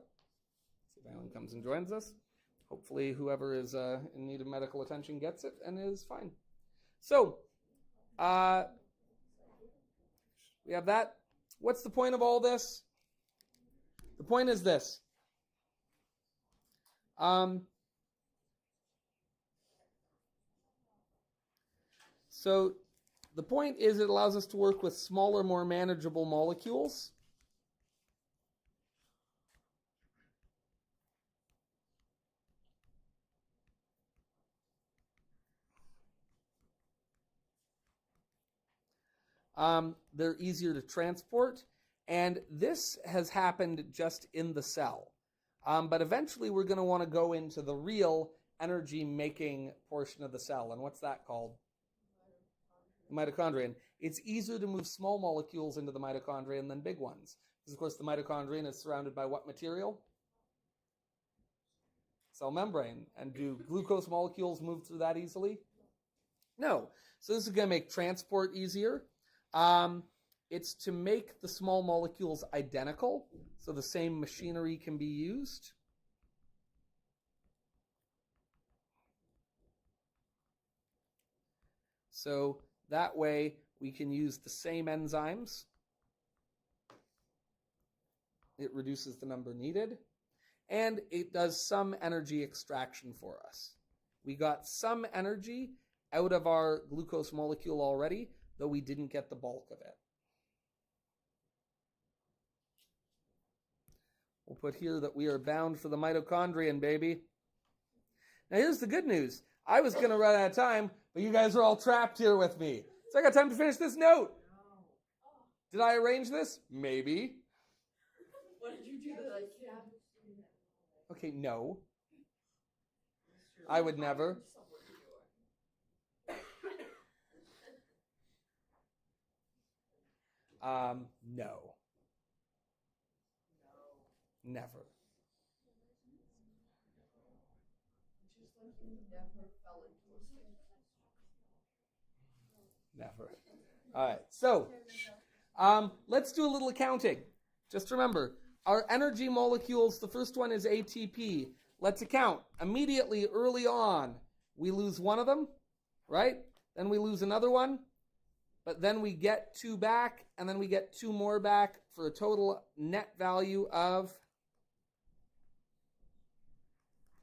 See if anyone comes and joins us. Hopefully whoever is in need of medical attention gets it and is fine. So, we have that. What's the point of all this? The point is this. So, the point is it allows us to work with smaller, more manageable molecules. They're easier to transport, and this has happened just in the cell. But eventually we're going to want to go into the real energy-making portion of the cell, and what's that called? Mitochondrion. It's easier to move small molecules into the mitochondrion than big ones, because of course the mitochondrion is surrounded by what material? cell membrane. And do glucose molecules move through that easily? No. So this is going to make transport easier. It's to make the small molecules identical, so the same machinery can be used. So that way we can use the same enzymes. It reduces the number needed. And it does some energy extraction for us. We got some energy out of our glucose molecule already, though we didn't get the bulk of it. We'll put here that we are bound for the mitochondrion, baby. Now here's the good news. I was going to run out of time, but you guys are all trapped here with me. So I got time to finish this note. Did I arrange this? Maybe. What did you do that I can't? Okay, no. I would never. No. Never. Just like you never fell into a snake. Never. All right. So, let's do a little accounting. Just remember, our energy molecules, the first one is ATP. Let's account. Immediately, early on, we lose one of them, right? Then we lose another one. But then we get 2 back, and then we get 2 more back for a total net value of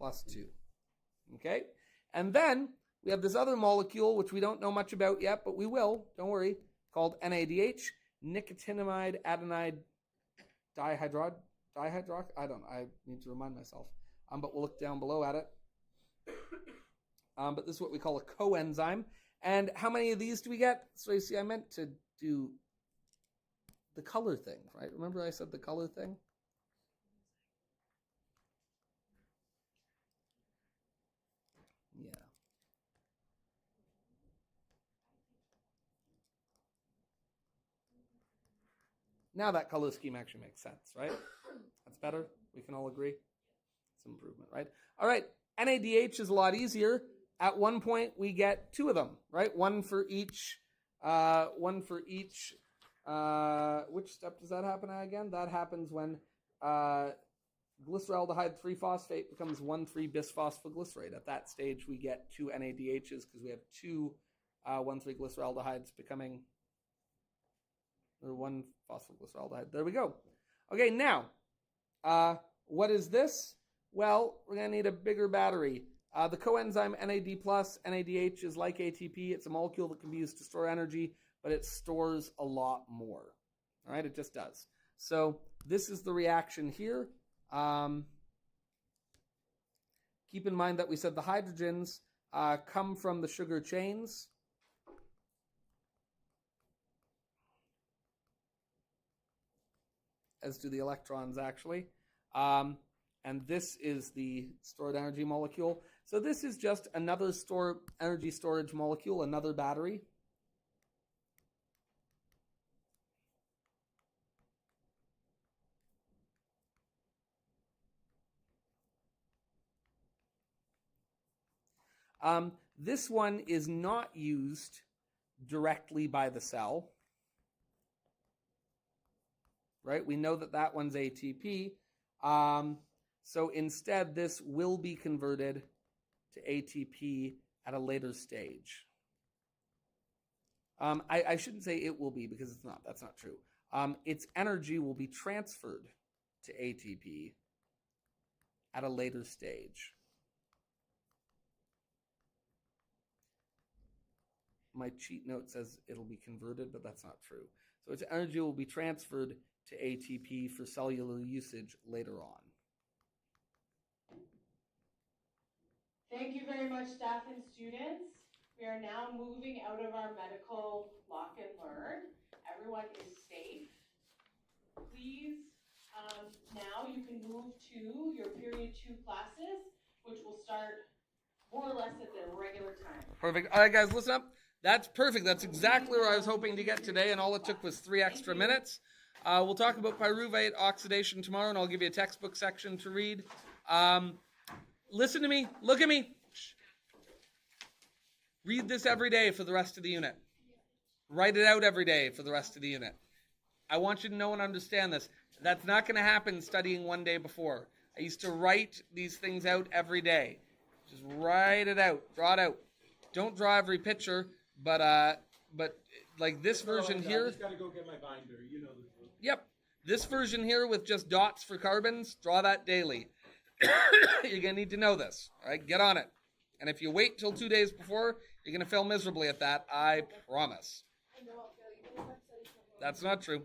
+2. Okay? And then we have this other molecule, which we don't know much about yet, but we will, don't worry, called NADH, nicotinamide adenine dihydrox. I don't know. I need to remind myself. But we'll look down below at it. But this is what we call a coenzyme. And how many of these do we get? So you see, I meant to do the color thing, right? Remember I said the color thing? Yeah. Now that color scheme actually makes sense, right? That's better. We can all agree. It's an improvement, right? All right. NADH is a lot easier. At one point, we get 2 of them, right? One for each. Which step does that happen at again? That happens when glyceraldehyde 3-phosphate becomes 1,3-bisphosphoglycerate. At that stage, we get 2 NADHs because we have 2 1,3-glyceraldehydes becoming, or 1-phosphoglyceraldehyde. There we go. Okay, now, what is this? Well, we're going to need a bigger battery. The coenzyme NAD+, NADH is like ATP. It's a molecule that can be used to store energy, but it stores a lot more. All right, it just does. So this is the reaction here. Keep in mind that we said the hydrogens come from the sugar chains. As do the electrons, actually. And this is the stored energy molecule. So this is just another energy storage molecule, another battery. This one is not used directly by the cell. Right? We know that that one's ATP. So instead, this will be converted to ATP at a later stage. I shouldn't say it will be because it's not. That's not true. Its energy will be transferred to ATP at a later stage. My cheat note says it'll be converted, but that's not true. So its energy will be transferred to ATP for cellular usage later on. Thank you very much, staff and students. We are now moving out of our medical lock and learn. Everyone is safe. Please, now you can move to your period 2 classes, which will start more or less at the regular time. Perfect. All right, guys, listen up. That's perfect. That's exactly where I was hoping to get today, and all it took was 3 extra minutes. We'll talk about pyruvate oxidation tomorrow, and I'll give you a textbook section to read. Listen to me. Look at me. Shh. Read this every day for the rest of the unit. Write it out every day for the rest of the unit. I want you to know and understand this. That's not going to happen studying one day before. I used to write these things out every day. Just write it out. Draw it out. Don't draw every picture, but like this version here. I just got to go get my binder. You know the drill. Yep. This version here with just dots for carbons, draw that daily. You're going to need to know this. All right, get on it. And if you wait till 2 days before, you're going to fail miserably at that, I promise. I know I'll fail you. That's not true.